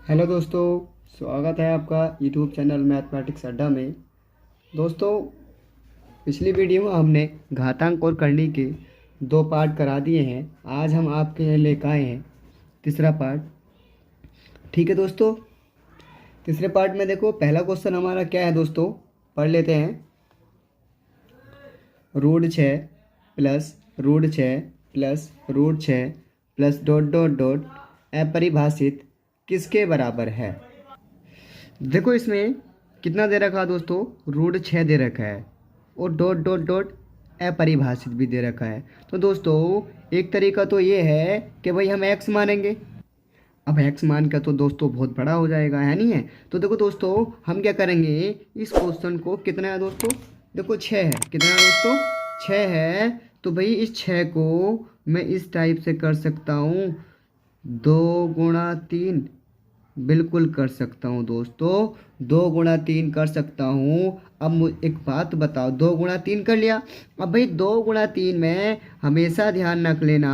Hello दोस्तों, स्वागत है आपका यूट्यूब चैनल मैथमेटिक्स अड्डा में। दोस्तों, पिछली वीडियो में हमने घातांक और करनी के 2 पार्ट करा दिए हैं। आज हम आपके लिए लेकर आए हैं तीसरा पार्ट। ठीक है दोस्तों, तीसरे पार्ट में देखो पहला क्वेश्चन हमारा क्या है दोस्तों, पढ़ लेते हैं। √6 plus √6 plus √6 plus dot dot dot अपरिभाषित किसके बराबर है। देखो इसमें कितना दे रखा है दोस्तों, √6 दे रखा है और डॉट डॉट डॉट अपरिभाषित भी दे रखा है। तो दोस्तों एक तरीका तो ये है कि भाई हम x मानेंगे। अब x मान का तो दोस्तों बहुत बड़ा हो जाएगा, है नहीं है। तो देखो दोस्तों हम क्या करेंगे, इस क्वेश्चन को कितना है दोस्तों, देखो 6 है। कितना है दोस्तों, 6 है। तो भाई इस 6 को मैं इस टाइप से कर सकता हूँ, 2 × 3 बिल्कुल कर सकता हूँ दोस्तों, 2 × 3 कर सकता हूँ। अब एक बात बताओ, 2 × 3 कर लिया। अब भाई 2 × 3 में हमेशा ध्यान रख लेना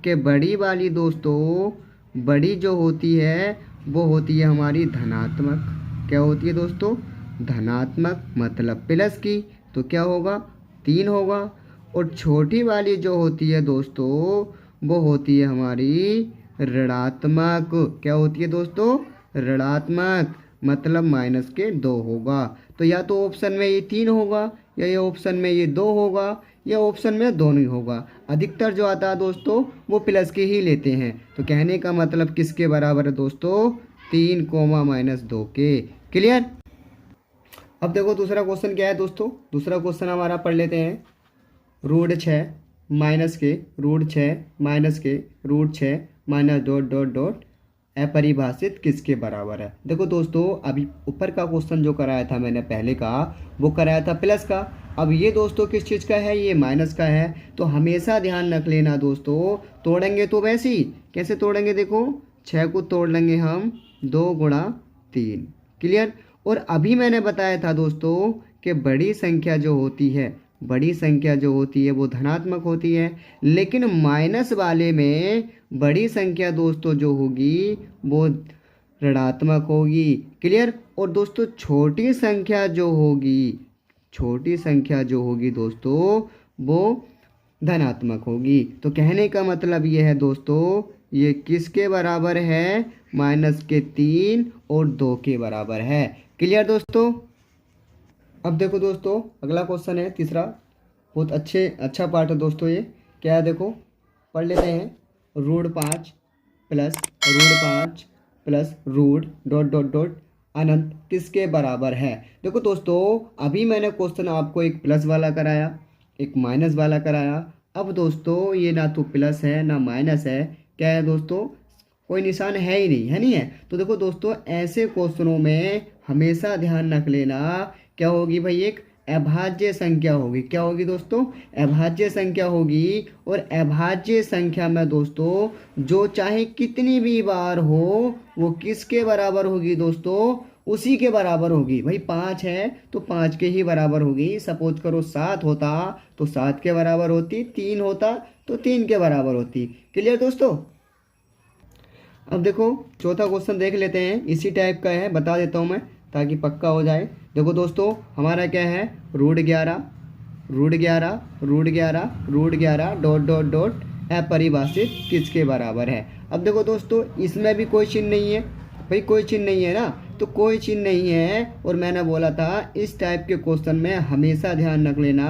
कि बड़ी वाली दोस्तों, बड़ी जो होती है वो होती है हमारी धनात्मक। क्या होती है दोस्तों, धनात्मक, मतलब प्लस की। तो क्या होगा, 3 होगा। और छोटी वाली जो होती है दोस्तों वो होती है हमारी ऋणात्मक। क्या होती है दोस्तों, ऋणात्मक, मतलब -2 होगा। तो या तो ऑप्शन में ये 3 होगा, या ये ऑप्शन में ये 2 होगा, या ऑप्शन में दोनों ही होगा। अधिकतर जो आता है दोस्तों वो प्लस के ही लेते हैं। तो कहने का मतलब किसके बराबर है दोस्तों, 3 -2 के। क्लियर। अब देखो दूसरा क्वेश्चन क्या है दोस्तों, दूसरा क्वेश्चन हमारा पढ़ लेते हैं। √6 माइनस के √6 माइनस के √6 माइनस डॉट डॉट डॉट अपरिभाषित किसके बराबर है। देखो दोस्तों अभी ऊपर का क्वेश्चन जो कराया था मैंने पहले का, वो कराया था प्लस का। अब ये दोस्तों किस चीज़ का है, ये माइनस का है। तो हमेशा ध्यान रख लेना दोस्तों, तोड़ेंगे तो वैसे ही कैसे तोड़ेंगे, देखो 6 को तोड़ लेंगे हम 2 × 3। क्लियर। और अभी मैंने बताया था दोस्तों कि बड़ी संख्या जो होती है, बड़ी संख्या जो होती है वो धनात्मक होती है, लेकिन माइनस वाले में बड़ी संख्या दोस्तों जो होगी वो ऋणात्मक होगी। क्लियर। और दोस्तों छोटी संख्या जो होगी, छोटी संख्या जो होगी दोस्तों वो धनात्मक होगी। तो कहने का मतलब ये है दोस्तों, ये किसके बराबर है, -3 और 2 के बराबर है। क्लियर दोस्तों। अब देखो दोस्तों अगला क्वेश्चन है तीसरा, बहुत अच्छा पार्ट है दोस्तों। ये क्या है देखो, पढ़ लेते हैं। √5 plus √5 plus root dot dot dot अनंत किसके बराबर है। देखो दोस्तों अभी मैंने क्वेश्चन आपको एक प्लस वाला कराया, एक माइनस वाला कराया। अब दोस्तों ये ना तो प्लस है ना माइनस है, क्या है दोस्तों, कोई निशान है ही नहीं, है नहीं है। तो देखो दोस्तों ऐसे क्वेश्चनों में हमेशा ध्यान रख लेना, क्या होगी भाई, एक अभाज्य संख्या होगी। क्या होगी दोस्तों, अभाज्य संख्या होगी। और अभाज्य संख्या में दोस्तों जो चाहे कितनी भी बार हो वो किसके बराबर होगी दोस्तों, उसी के बराबर होगी। भाई 5 है तो 5 के ही बराबर होगी। सपोज करो 7 होता तो 7 के बराबर होती, 3 होता तो 3 के बराबर होती। क्लियर दोस्तों। अब देखो चौथा क्वेश्चन देख लेते हैं, इसी टाइप का है, बता देता हूँ मैं ताकि पक्का हो जाए। देखो दोस्तों हमारा क्या है, √11 √11 √11 √11 डॉट डॉट डॉट अपरिभाषित किसके बराबर है। अब देखो दोस्तों इसमें भी कोई चिन्ह नहीं है, भाई कोई चिन्ह नहीं है ना, तो कोई चिन्ह नहीं है। और मैंने बोला था इस टाइप के क्वेश्चन में हमेशा ध्यान रख लेना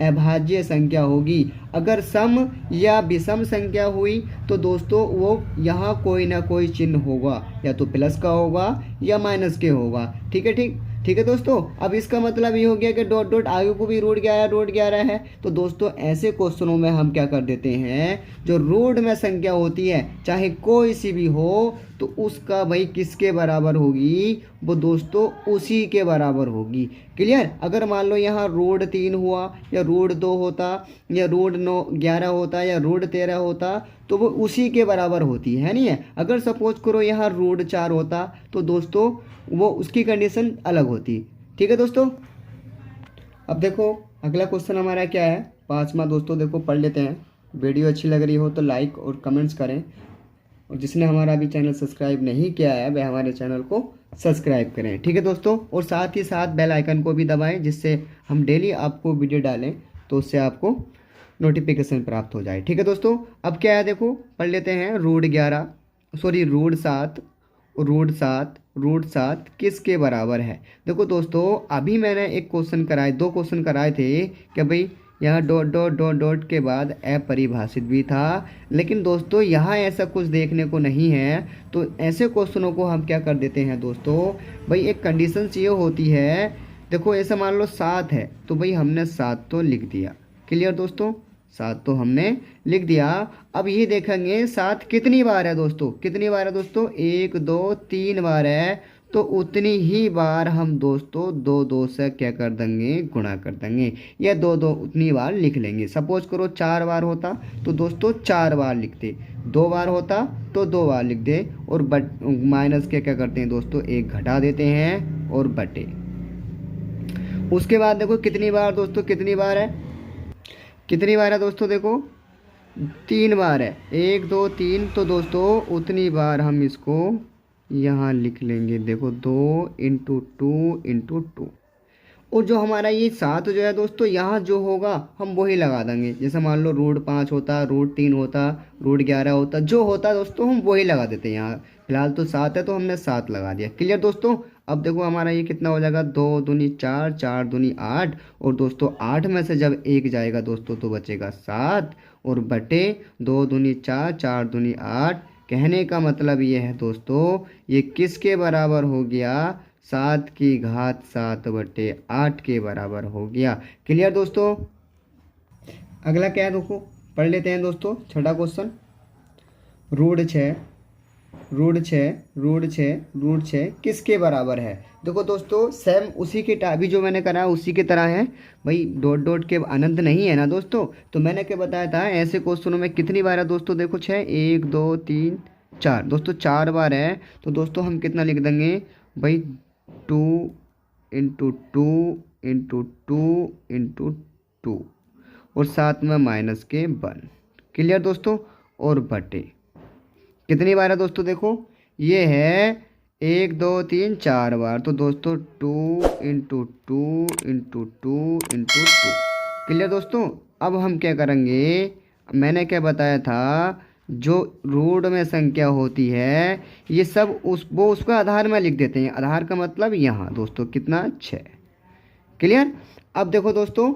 अभाज्य संख्या होगी। अगर सम या विषम संख्या हुई तो दोस्तों वो यहाँ कोई ना कोई चिन्ह होगा, या तो प्लस का होगा या माइनस के होगा। ठीक है, ठीक है दोस्तों। अब इसका मतलब ये हो गया कि डॉट डॉट आगे को भी √11 है। तो दोस्तों ऐसे क्वेश्चनों में हम क्या कर देते हैं, जो रूट में संख्या होती है चाहे कोई सी भी हो, तो उसका भाई किसके बराबर होगी, वो दोस्तों उसी के बराबर होगी। क्लियर। अगर मान लो यहाँ √3 हुआ या √2 होता या √11 होता या √13 होता तो वो उसी के बराबर होती है नहीं है। अगर सपोज करो यहाँ √4 होता तो दोस्तों वो उसकी कंडीशन अलग होती। ठीक है दोस्तों। अब देखो अगला क्वेश्चन हमारा क्या है, 5वां दोस्तों, देखो पढ़ लेते हैं। वीडियो अच्छी लग रही हो तो लाइक और कमेंट्स करें। और जिसने हमारा अभी चैनल सब्सक्राइब नहीं किया है वह हमारे चैनल को सब्सक्राइब करें, ठीक है दोस्तों। और साथ ही साथ बेल आइकन को भी दबाएं, जिससे हम डेली आपको वीडियो डालें तो उससे आपको नोटिफिकेशन प्राप्त हो जाए, ठीक है दोस्तों। अब क्या है देखो, पढ़ लेते हैं। रूट सात किसके बराबर है। देखो दोस्तों, अभी मैंने एक क्वेश्चन कराए, दो क्वेश्चन कराए थे कि भाई यहाँ डॉट डॉट डॉट डॉट के बाद अपरिभाषित भी था, लेकिन दोस्तों यहाँ ऐसा कुछ देखने को नहीं है। तो ऐसे क्वेश्चनों को हम क्या कर देते हैं दोस्तों, भाई एक कंडीशन चाहिए होती है। देखो ऐसा मान लो 7 है, तो भाई हमने 7 तो लिख दिया। क्लियर दोस्तों, 7 तो हमने लिख दिया। अब ये देखेंगे 7 कितनी बार है दोस्तों, कितनी बार है दोस्तों, 1 2 3 बार है। तो उतनी ही बार हम दोस्तों दो दो से क्या कर देंगे, गुणा कर देंगे, या दो दो उतनी बार लिख लेंगे। सपोज करो 4 बार होता तो दोस्तों 4 बार लिखते, 2 बार होता तो 2 बार लिख दे, और माइनस के क्या करते हैं दोस्तों, 1 घटा देते हैं और बटे। उसके बाद देखो कितनी बार दोस्तों, कितनी बार है, कितनी बार है दोस्तों, देखो 3 बार है, 1 2 3। तो दोस्तों उतनी बार हम इसको यहाँ लिख लेंगे। देखो 2 इंटू 2 इंटू 2। और जो हमारा ये 7 जो है दोस्तों, यहाँ जो होगा हम वही लगा देंगे। जैसे मान लो रूट 5 होता, रूट 3 होता, रूट 11 होता, जो होता दोस्तों हम वही लगा देते हैं। यहाँ फिलहाल तो 7 है तो हमने 7 लगा दिया। क्लियर दोस्तों। अब देखो हमारा ये कितना हो जाएगा, 2 दूनी 4, 4 दूनी 8, और दोस्तों 8 में से जब 1 जाएगा दोस्तों तो बचेगा 7, और बटे 2 दूनी 4, 4 दूनी 8। कहने का मतलब ये है दोस्तों, ये किसके बराबर हो गया, 7 के बराबर हो गया। क्लियर दोस्तों। अगला क्या है देखो, पढ़ लेते हैं दोस्तों, छठा क्वेश्चन। रूट 6 किसके बराबर है। देखो दोस्तों सेम उसी के अभी जो मैंने करा उसी की तरह है भाई, डॉट डॉट के अनंत नहीं है ना दोस्तों। तो मैंने क्या बताया था, ऐसे क्वेश्चनों में कितनी बार है दोस्तों, देखो 6, 1 2 3 4, दोस्तों 4 बार है। तो दोस्तों हम कितना लिख देंगे भाई, 2 इंटू 2 इंटू 2 इंटू 2, और साथ में माइनस के 1। क्लियर दोस्तों। और बटे कितनी बार है दोस्तों, देखो ये है 1 2 3 4 बार। तो दोस्तों 2 इंटू 2 इंटू 2 इंटू 2। क्लियर दोस्तों। अब हम क्या करेंगे, मैंने क्या बताया था, जो रूट में संख्या होती है ये सब वो उसका आधार में लिख देते हैं। आधार का मतलब यहाँ दोस्तों कितना, 6। क्लियर। अब देखो दोस्तों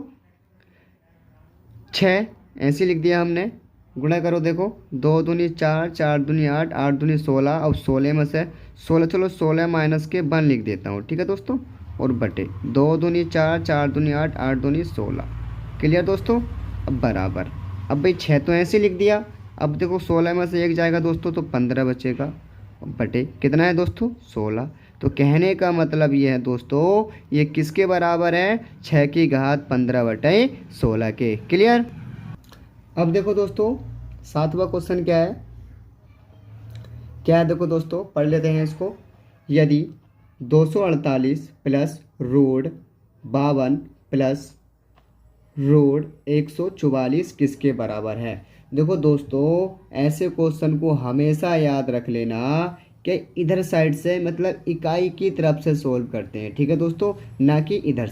6 ऐसे लिख दिया हमने, गुणा करो। देखो 2 दूनी 4, 4 दूनी 8, 8 दूनी 16, अब 16 में से 16, चलो 16 माइनस के 1 लिख देता हूँ, ठीक है दोस्तों। और बटे 2 दूनी 4, 4 दूनी 8, 8 दूनी 16। क्लियर दोस्तों। अब बराबर, अब भाई 6 तो ऐसे लिख दिया। अब देखो 16 में से 1 जाएगा दोस्तों तो 15 बचेगा, बटे कितना है दोस्तों, 16। तो कहने का मतलब ये है दोस्तों, ये किसके बराबर है, 6 की घात 15 बटे 16 के। क्लियर। अब देखो दोस्तों 7वां क्वेश्चन क्या है, देखो दोस्तों पढ़ लेते हैं इसको। यदि 248 प्लस रूट 52 प्लस रूट 144 किसके बराबर है। देखो दोस्तों ऐसे क्वेश्चन को हमेशा याद रख लेना कि इधर साइड से मतलब इकाई की तरफ से सोल्व करते हैं, ठीक है दोस्तों, ना कि इधर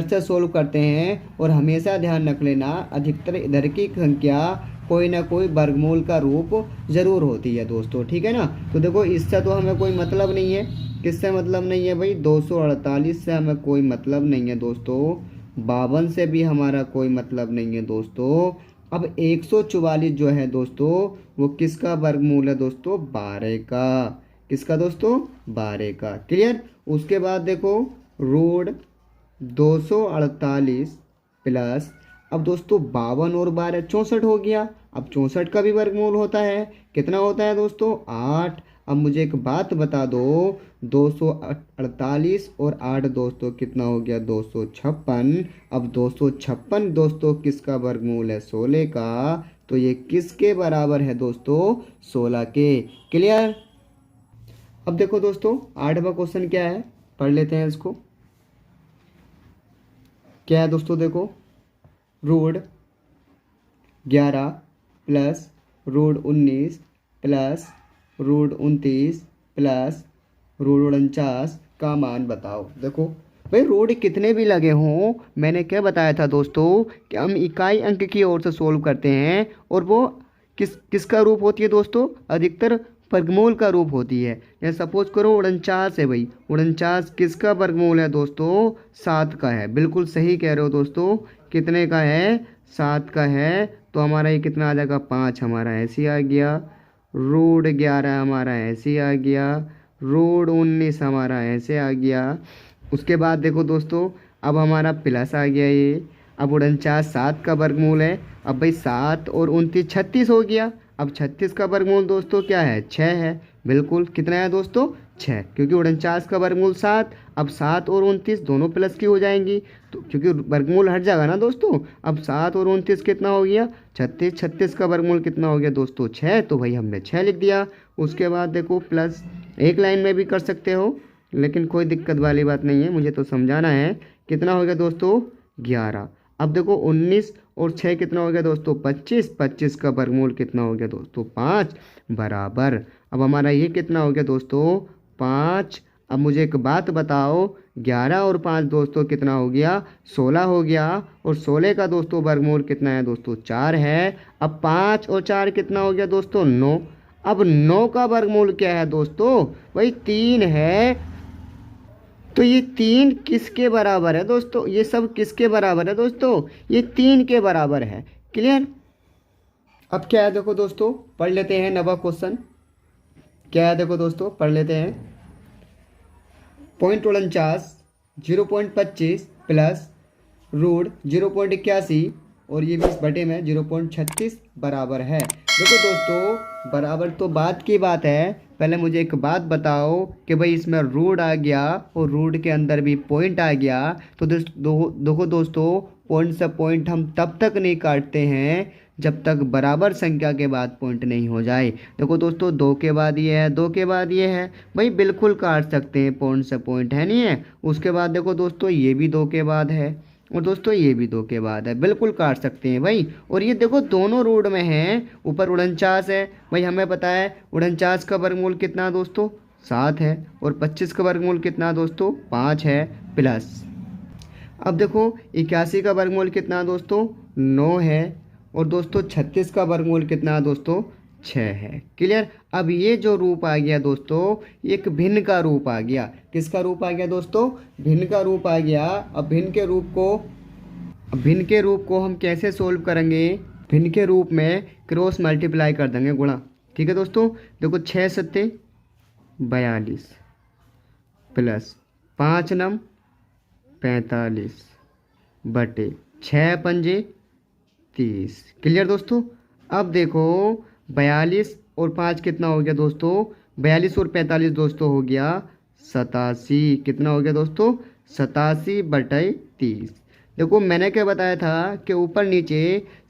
से सोल्व करते हैं। और हमेशा ध्यान रख लेना, अधिकतर इधर की संख्या कोई ना कोई वर्गमूल का रूप ज़रूर होती है दोस्तों, ठीक है ना। तो देखो इससे तो हमें कोई मतलब नहीं है, किससे मतलब नहीं है भाई, 248 से हमें कोई मतलब नहीं है दोस्तों, 52 से भी हमारा कोई मतलब नहीं है दोस्तों। अब 144 जो है दोस्तों वो किसका वर्गमूल है दोस्तों, 12 का। किसका दोस्तों, 12 का। क्लियर। उसके बाद देखो रूट 248 प्लस, अब दोस्तों 52 और 12 64 हो गया। अब 64 का भी वर्गमूल होता है, कितना होता है दोस्तों, 8। अब मुझे एक बात बता दो, 248 और 8 दोस्तों कितना हो गया, 256। अब 256 दोस्तों किसका वर्गमूल है, 16 का। तो ये किसके बराबर है दोस्तों, 16 के। क्लियर। अब देखो दोस्तों 8वां क्वेश्चन क्या है, पढ़ लेते हैं इसको। क्या है दोस्तों, देखो root 11 plus root 19 plus root 29 plus root 49 का मान बताओ। देखो भाई रूट कितने भी लगे हों, मैंने क्या बताया था दोस्तों कि हम इकाई अंक की ओर से सोल्व करते हैं और वो किसका रूप होती है दोस्तों, अधिकतर वर्गमूल का रूप होती है। या सपोज करो 49 है भाई, 49 किसका वर्गमूल है दोस्तों, 7 का है। बिल्कुल सही कह रहे हो दोस्तों, कितने का है, 7 का है। तो हमारा ये कितना आ जाएगा, 5 हमारा ऐसे आ गया, रूट 11 हमारा ऐसे आ गया, रूट 19 हमारा ऐसे आ गया। उसके बाद देखो दोस्तों, अब हमारा प्लस आ गया ये। अब 49 7 का वर्गमूल है। अब भाई 7 और 29 36 हो गया। अब 36 का वर्गमूल दोस्तों क्या है, 6 है। बिल्कुल कितना है दोस्तों, 6, क्योंकि 49 का वर्गमूल 7। अब 7 और 29 दोनों प्लस की हो जाएंगी, तो क्योंकि वर्गमूल हट जाएगा ना दोस्तों। अब 7 और 29 कितना हो गया, 36। 36 का वर्गमूल कितना हो गया दोस्तों, 6। तो भाई हमने 6 लिख दिया। उसके बाद देखो प्लस, एक लाइन में भी कर सकते हो, लेकिन कोई दिक्कत वाली बात नहीं है, मुझे तो समझाना है। कितना हो गया दोस्तों, 11। अब देखो 19 और 6 कितना हो गया दोस्तों, 25। 25 का वर्गमूल कितना हो गया दोस्तों, 5 बराबर। अब हमारा ये कितना हो गया दोस्तों, 5। अब मुझे एक बात बताओ, 11 और 5 दोस्तों कितना हो गया, 16 हो गया। और 16 का दोस्तों वर्गमूल कितना है दोस्तों, 4 है। अब 5 और 4 कितना हो गया दोस्तों, 9। अब 9 का वर्गमूल क्या है दोस्तों, वही 3 है। तो ये 3 किसके बराबर है दोस्तों, ये सब किसके बराबर है दोस्तों, ये 3 के बराबर है। क्लियर। अब क्या है देखो दोस्तों, पढ़ लेते हैं नवा क्वेश्चन। क्या है देखो दोस्तों, पढ़ लेते हैं। 0.49 0.25 प्लस रूट 0.81 और ये 20 में 0.36 बराबर है। देखो दोस्तों, बराबर तो बात की बात है। पहले मुझे एक बात बताओ कि भाई इसमें रूट आ गया और रूट के अंदर भी पॉइंट आ गया, तो देखो दोस्तों, पॉइंट से पॉइंट हम तब तक नहीं काटते हैं जब तक बराबर संख्या के बाद पॉइंट नहीं हो जाए। देखो दोस्तों, 2 के बाद ये है, 2 के बाद ये है, भाई बिल्कुल काट सकते हैं, पॉइंट से पॉइंट है नहीं है। उसके बाद देखो दोस्तों, ये भी 2 के बाद है और दोस्तों ये भी 2 के बाद है, बिल्कुल काट सकते हैं भाई। और ये देखो दोनों रूट में हैं, ऊपर 49 है भाई, हमें पता है 49 का वर्गमूल कितना दोस्तों, 7 है। और 25 का वर्गमूल कितना दोस्तों, 5 है प्लस। अब देखो 81 का वर्गमूल कितना दोस्तों, 9 है। और दोस्तों 36 का वर्गमूल कितना दोस्तों, 6 है। क्लियर। अब ये जो रूप आ गया दोस्तों, एक भिन्न का रूप आ गया। किसका रूप आ गया दोस्तों, भिन्न का रूप आ गया। अब भिन्न के रूप को हम कैसे सोल्व करेंगे, भिन्न के रूप में क्रॉस मल्टीप्लाई कर देंगे, गुणा। ठीक है दोस्तों। देखो 6 सत्ते 42 प्लस 5 नम 45 बटे 6 पंजे 30। क्लियर दोस्तों। अब देखो 42 और 5 कितना हो गया दोस्तों, 42 और 45 दोस्तों हो गया 87। कितना हो गया दोस्तों, 87 बटे 30। देखो मैंने क्या बताया था कि ऊपर नीचे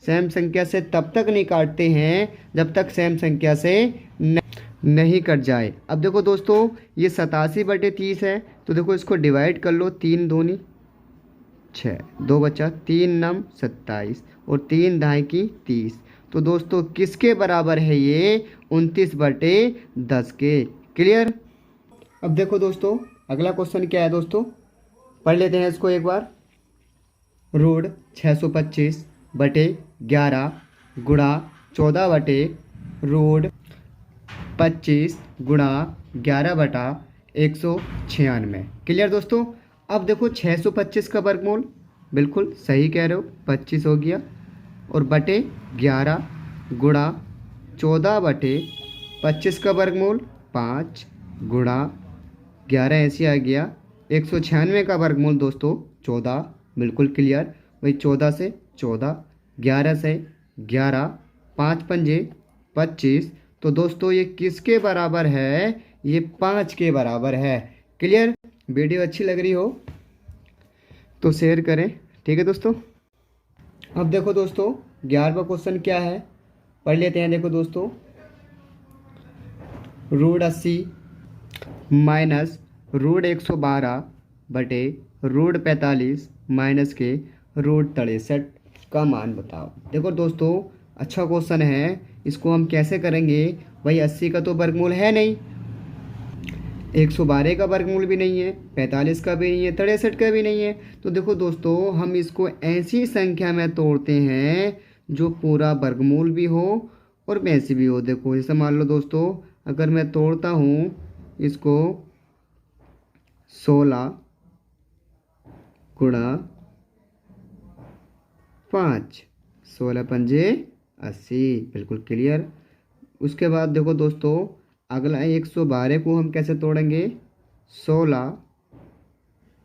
सेम संख्या से तब तक नहीं काटते हैं जब तक सेम संख्या से नहीं कट जाए। अब देखो दोस्तों, ये 87 बटे 30 है, तो देखो इसको डिवाइड कर लो, 3 दूनी 6, 2 बचा, 3 नम 27 और 3 दाएँ की 30। तो दोस्तों किसके बराबर है ये, 29 बटे 10 के। क्लियर। अब देखो दोस्तों, अगला क्वेश्चन क्या है दोस्तों, पढ़ लेते हैं इसको एक बार। रूट 625 बटे 11 गुणा 14 बटे रूट 25 गुणा 11 बटा 196। क्लियर दोस्तों। अब देखो 625 का वर्गमूल, बिल्कुल सही कह रहे हो, 25 हो गया। और बटे 11 गुणा 14 बटे 25 का वर्गमूल 5 गुणा 11 ऐसे आ गया। 196 का वर्गमूल दोस्तों 14, बिल्कुल क्लियर। वही 14 से 14, 11 से 11, 5 पंजे 25। तो दोस्तों ये किसके बराबर है, ये 5 के बराबर है। क्लियर। वीडियो अच्छी लग रही हो तो शेयर करें। ठीक है दोस्तों। अब देखो दोस्तों, 11वां क्वेश्चन क्या है, पढ़ लेते हैं। देखो दोस्तों, रूट 80 माइनस रूट 112 बटे रूट 45 माइनस के रूट 63 का मान बताओ। देखो दोस्तों, अच्छा क्वेश्चन है, इसको हम कैसे करेंगे, भाई 80 का तो वर्गमूल है नहीं, 112 का वर्गमूल भी नहीं है, 45 का भी नहीं है, 63 का भी नहीं है। तो देखो दोस्तों, हम इसको ऐसी संख्या में तोड़ते हैं जो पूरा वर्गमूल भी हो और वैसी भी हो। देखो जैसे मान लो दोस्तों, अगर मैं तोड़ता हूँ इसको 16 गुणा 5, 16 पंजे 80, बिल्कुल क्लियर। उसके बाद देखो दोस्तों, अगला 112 को हम कैसे तोड़ेंगे, 16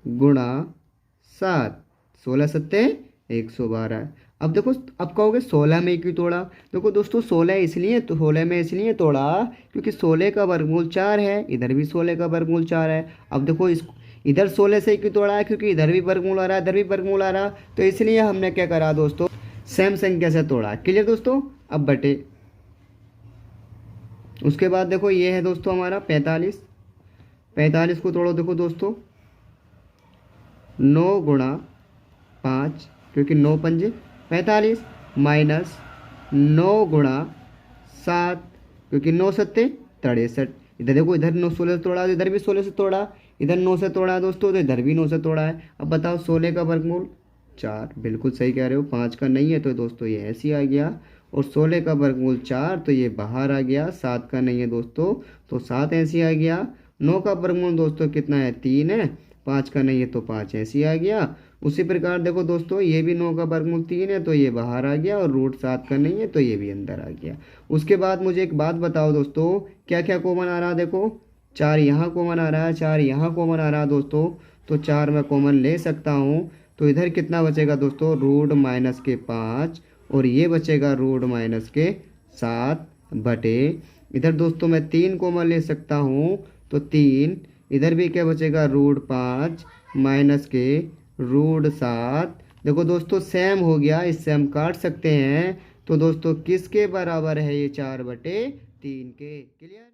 गुणा 7, 16 सत्ते 112। अब देखो, अब कहोगे 16 में क्यों तोड़ा। देखो दोस्तों, 16 में इसलिए तोड़ा क्योंकि 16 का वर्गमूल 4 है, इधर भी 16 का वर्गमूल 4 है। अब देखो इस इधर 16 से क्यों तोड़ा है, क्योंकि इधर भी वर्गमूल आ रहा है, इधर भी वर्गमूल आ रहा, तो इसलिए हमने क्या करा दोस्तों, सेम संख्या से तोड़ा। क्लियर दोस्तों। अब बटे, उसके बाद देखो ये है दोस्तों हमारा 45, 45 को तोड़ो। देखो दोस्तों, 9 गुणा 5, क्योंकि 9 पंजे 45, माइनस 9 गुणा 7, क्योंकि 9 सत्ते 63। इधर देखो, इधर 9 16 से तोड़ा, इधर भी 16 से तोड़ा, इधर 9 से तोड़ा दोस्तों, तो इधर भी 9 से तोड़ा है। अब बताओ 16 का वर्गमूल 4, बिल्कुल सही कह रहे हो, 5 का नहीं है, तो दोस्तों ये ऐसे ही आ गया। और 16 का वर्गमूल 4, तो ये बाहर आ गया, 7 का नहीं है दोस्तों, तो 7 ऐसे ही आ गया। 9 का वर्गमूल दोस्तों कितना है, 3 है, 5 का नहीं है तो 5 ऐसे ही आ गया। उसी प्रकार देखो दोस्तों, ये भी 9 का वर्गमूल 3 है, तो ये बाहर आ गया, और रूट 7 का नहीं है तो ये भी अंदर आ गया। उसके बाद मुझे एक बात बताओ दोस्तों, क्या क्या कॉमन आ रहा, देखो 4 यहाँ कॉमन आ रहा है, 4 यहाँ कॉमन आ रहा है दोस्तों, तो 4 मैं कॉमन ले सकता हूँ। तो इधर कितना बचेगा दोस्तों, रूट माइनस के 5, और ये बचेगा रूट माइनस के 7 बटे, इधर दोस्तों मैं 3 कॉमन ले सकता हूँ, तो 3, इधर भी क्या बचेगा, रूट 5 माइनस के रूट 7। देखो दोस्तों सेम हो गया, इससे हम काट सकते हैं। तो दोस्तों किसके बराबर है ये, 4/3 के। क्लियर।